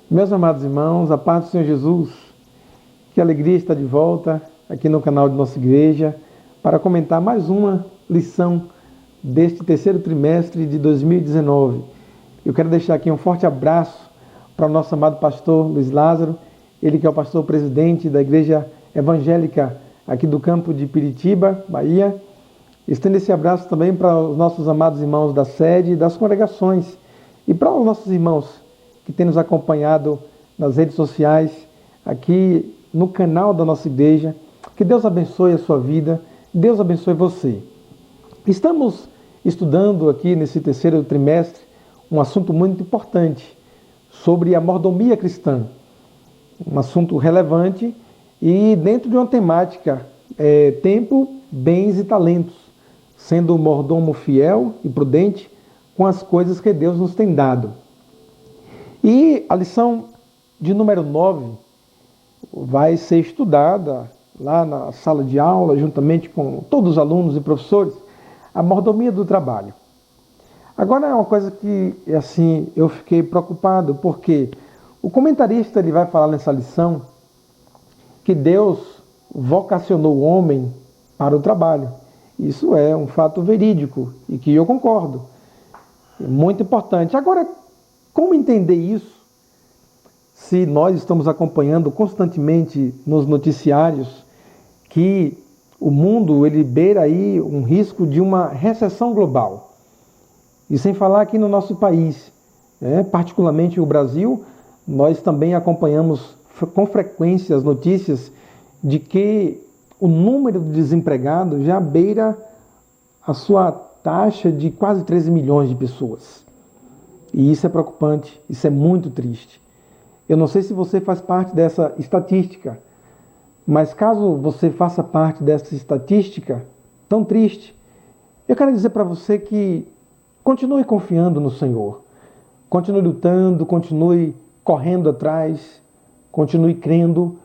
Meus amados irmãos, a paz do Senhor Jesus, que alegria estar de volta aqui no canal de nossa igreja para comentar mais uma lição deste terceiro trimestre de 2019. Eu quero deixar aqui um forte abraço para o nosso amado pastor Luiz Lázaro, ele que é o pastor presidente da Igreja Evangélica aqui do campo de Piritiba, Bahia. Estendo esse abraço também para os nossos amados irmãos da sede e das congregações e para os nossos irmãos que têm nos acompanhado nas redes sociais, aqui no canal da nossa igreja. Que Deus abençoe a sua vida, Deus abençoe você. Estamos estudando aqui nesse terceiro trimestre um assunto muito importante sobre a mordomia cristã. Um assunto relevante e dentro de uma temática, tempo, bens e talentos, sendo o mordomo fiel e prudente com as coisas que Deus nos tem dado. E a lição de número 9 vai ser estudada lá na sala de aula, juntamente com todos os alunos e professores, a mordomia do trabalho. Agora é uma coisa que, assim, eu fiquei preocupado, porque o comentarista ele vai falar nessa lição que Deus vocacionou o homem para o trabalho. Isso é um fato verídico e que eu concordo. É muito importante. Agora, como entender isso se nós estamos acompanhando constantemente nos noticiários que o mundo ele beira aí um risco de uma recessão global? E sem falar aqui no nosso país, particularmente o Brasil, nós também acompanhamos com frequência as notícias de que o número de desempregados já beira a sua taxa de quase 13 milhões de pessoas. E isso é preocupante, isso é muito triste. Eu não sei se você faz parte dessa estatística, mas caso você faça parte dessa estatística tão triste, eu quero dizer para você que continue confiando no Senhor. Continue lutando, continue correndo atrás, continue crendo,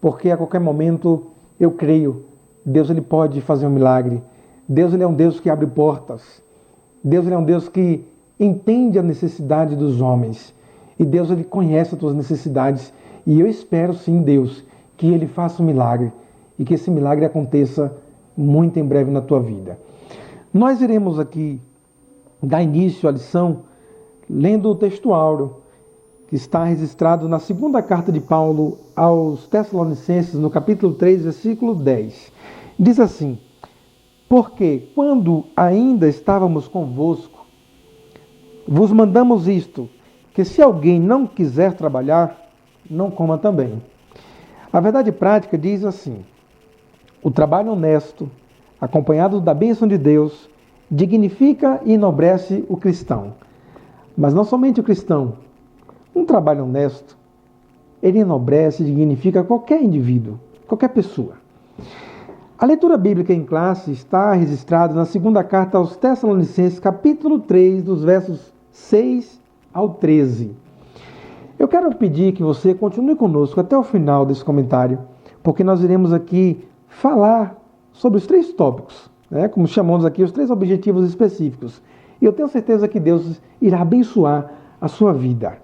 porque a qualquer momento eu creio, Deus ele pode fazer um milagre. Deus ele é um Deus que abre portas. Deus ele é um Deus que entende a necessidade dos homens. E Deus ele conhece as tuas necessidades. E eu espero sim, Deus, que ele faça um milagre. E que esse milagre aconteça muito em breve na tua vida. Nós iremos aqui dar início à lição lendo o texto áureo, que está registrado na segunda carta de Paulo aos Tessalonicenses, no capítulo 3, versículo 10. Diz assim: porque quando ainda estávamos convosco, vos mandamos isto, que se alguém não quiser trabalhar, não coma também. A verdade prática diz assim: o trabalho honesto, acompanhado da bênção de Deus, dignifica e enobrece o cristão. Mas não somente o cristão. Um trabalho honesto, ele enobrece e dignifica qualquer indivíduo, qualquer pessoa. A leitura bíblica em classe está registrada na segunda carta aos Tessalonicenses, capítulo 3, dos versos 6 ao 13. Eu quero pedir que você continue conosco até o final desse comentário, porque nós iremos aqui falar sobre os 3 tópicos, como chamamos aqui, os 3 objetivos específicos. E eu tenho certeza que Deus irá abençoar a sua vida.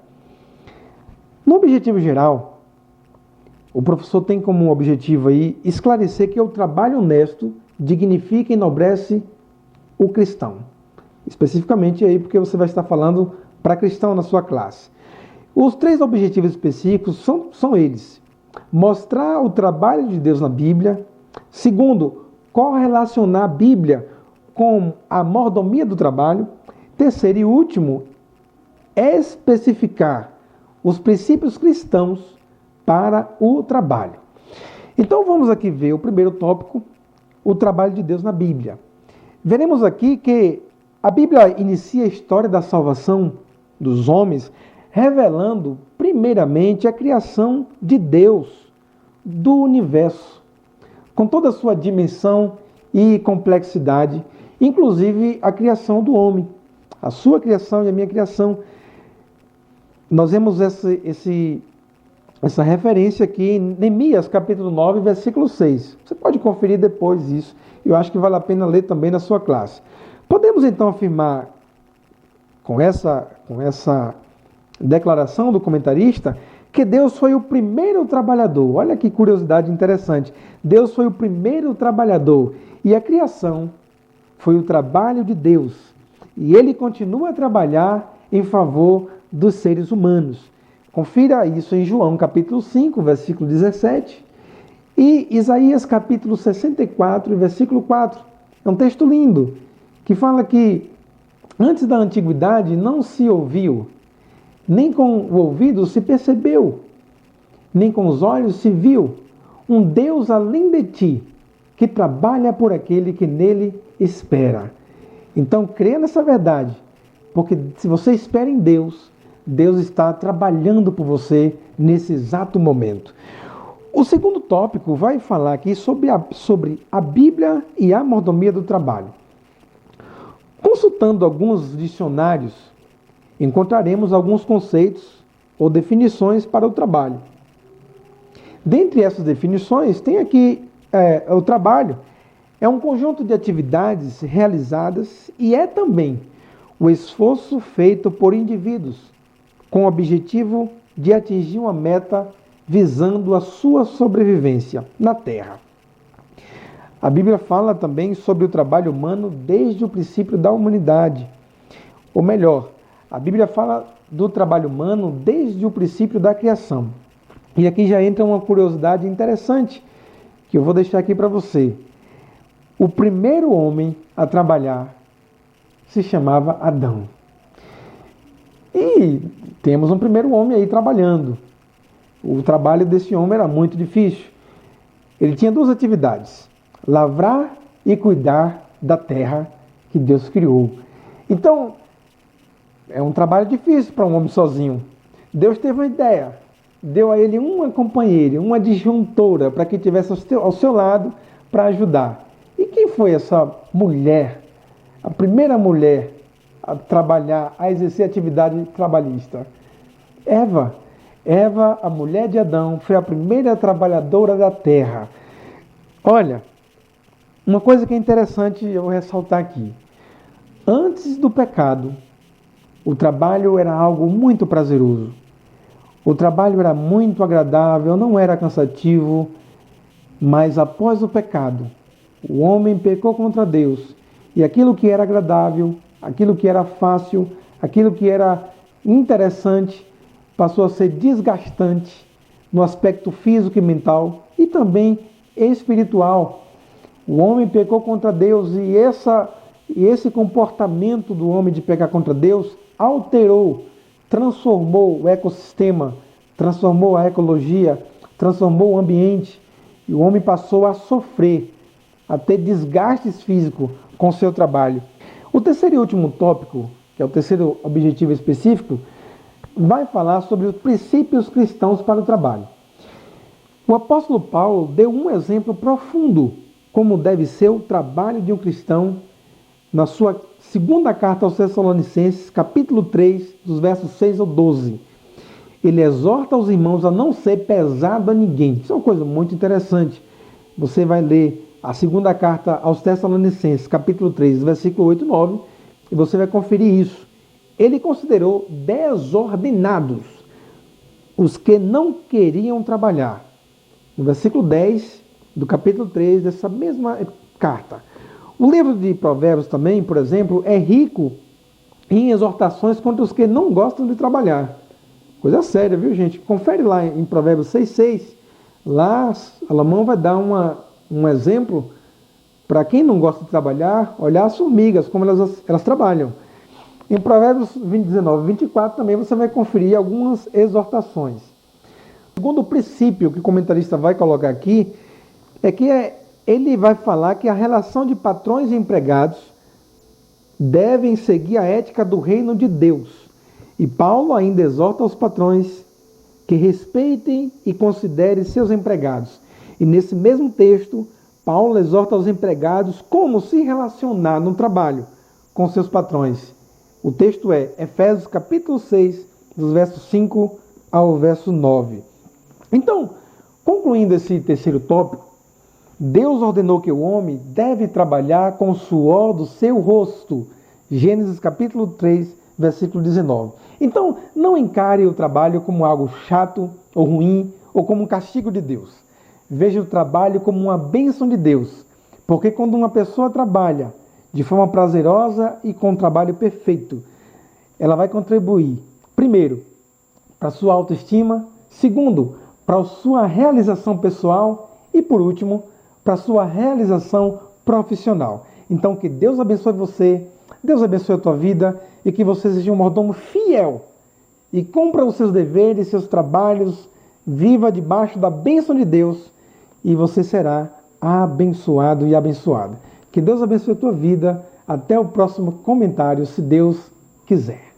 No objetivo geral, o professor tem como objetivo aí esclarecer que o trabalho honesto dignifica e enobrece o cristão. Especificamente aí porque você vai estar falando para cristão na sua classe. Os 3 objetivos específicos são eles: mostrar o trabalho de Deus na Bíblia. Segundo, correlacionar a Bíblia com a mordomia do trabalho. Terceiro e último, especificar os princípios cristãos para o trabalho. Então vamos aqui ver o primeiro tópico, o trabalho de Deus na Bíblia. Veremos aqui que a Bíblia inicia a história da salvação dos homens, revelando primeiramente a criação de Deus, do universo, com toda a sua dimensão e complexidade, inclusive a criação do homem, a sua criação e a minha criação. Nós vemos essa referência aqui em Neemias, capítulo 9, versículo 6. Você pode conferir depois isso. Eu acho que vale a pena ler também na sua classe. Podemos então afirmar com essa declaração do comentarista que Deus foi o primeiro trabalhador. Olha que curiosidade interessante. Deus foi o primeiro trabalhador e a criação foi o trabalho de Deus. E ele continua a trabalhar em favor dos seres humanos. Confira isso em João capítulo 5, versículo 17 e Isaías capítulo 64, versículo 4. É um texto lindo que fala que antes da antiguidade não se ouviu, nem com o ouvido se percebeu, nem com os olhos se viu um Deus além de ti, que trabalha por aquele que nele espera. Então, creia nessa verdade, porque se você espera em Deus, Deus está trabalhando por você nesse exato momento. O segundo tópico vai falar aqui sobre a Bíblia e a mordomia do trabalho. Consultando alguns dicionários, encontraremos alguns conceitos ou definições para o trabalho. Dentre essas definições, tem aqui o trabalho. É um conjunto de atividades realizadas e é também o esforço feito por indivíduos com o objetivo de atingir uma meta visando a sua sobrevivência na Terra. A Bíblia fala também sobre o trabalho humano desde o princípio da humanidade. Ou melhor, a Bíblia fala do trabalho humano desde o princípio da criação. E aqui já entra uma curiosidade interessante que eu vou deixar aqui para você. O primeiro homem a trabalhar se chamava Adão. E temos um primeiro homem aí trabalhando. O trabalho desse homem era muito difícil. Ele tinha duas atividades: lavrar e cuidar da terra que Deus criou. Então, é um trabalho difícil para um homem sozinho. Deus teve uma ideia, deu a ele uma companheira, uma disjuntora, para que estivesse ao seu lado para ajudar. E quem foi essa mulher, a primeira mulher a trabalhar, a exercer atividade trabalhista? Eva. Eva, a mulher de Adão, foi a primeira trabalhadora da terra. Olha, uma coisa que é interessante eu vou ressaltar aqui. Antes do pecado, o trabalho era algo muito prazeroso. O trabalho era muito agradável, não era cansativo, mas após o pecado, o homem pecou contra Deus e aquilo que era agradável, aquilo que era fácil, aquilo que era interessante, passou a ser desgastante no aspecto físico e mental e também espiritual. O homem pecou contra Deus e esse comportamento do homem de pecar contra Deus alterou, transformou o ecossistema, transformou a ecologia, transformou o ambiente e o homem passou a sofrer, a ter desgastes físicos com o seu trabalho. O terceiro e último tópico, que é o terceiro objetivo específico, vai falar sobre os princípios cristãos para o trabalho. O apóstolo Paulo deu um exemplo profundo como deve ser o trabalho de um cristão na sua segunda carta aos Tessalonicenses, capítulo 3, dos versos 6 ao 12. Ele exorta os irmãos a não ser pesado a ninguém. Isso é uma coisa muito interessante. Você vai ler a segunda carta aos Tessalonicenses, capítulo 3, versículo 8 e 9, e você vai conferir isso. Ele considerou desordenados os que não queriam trabalhar. No versículo 10 do capítulo 3 dessa mesma carta. O livro de Provérbios também, por exemplo, é rico em exortações contra os que não gostam de trabalhar. Coisa séria, viu, gente? Confere lá em Provérbios 6,6. Lá, Salomão vai dar um exemplo para quem não gosta de trabalhar, olhar as formigas, como elas trabalham. Em Provérbios 19 e 24 também você vai conferir algumas exortações. O segundo princípio que o comentarista vai colocar aqui é que ele vai falar que a relação de patrões e empregados devem seguir a ética do reino de Deus. E Paulo ainda exorta os patrões que respeitem e considerem seus empregados. E nesse mesmo texto, Paulo exorta os empregados como se relacionar no trabalho com seus patrões. O texto é Efésios capítulo 6, dos versos 5 ao verso 9. Então, concluindo esse terceiro tópico, Deus ordenou que o homem deve trabalhar com o suor do seu rosto. Gênesis capítulo 3, versículo 19. Então, não encare o trabalho como algo chato ou ruim ou como um castigo de Deus. Veja o trabalho como uma bênção de Deus, porque quando uma pessoa trabalha de forma prazerosa e com um trabalho perfeito, ela vai contribuir, primeiro, para a sua autoestima, segundo, para a sua realização pessoal e, por último, para a sua realização profissional. Então, que Deus abençoe você, Deus abençoe a tua vida e que você seja um mordomo fiel e cumpra os seus deveres, seus trabalhos, viva debaixo da bênção de Deus e você será abençoado e abençoada. Que Deus abençoe a tua vida. Até o próximo comentário, se Deus quiser.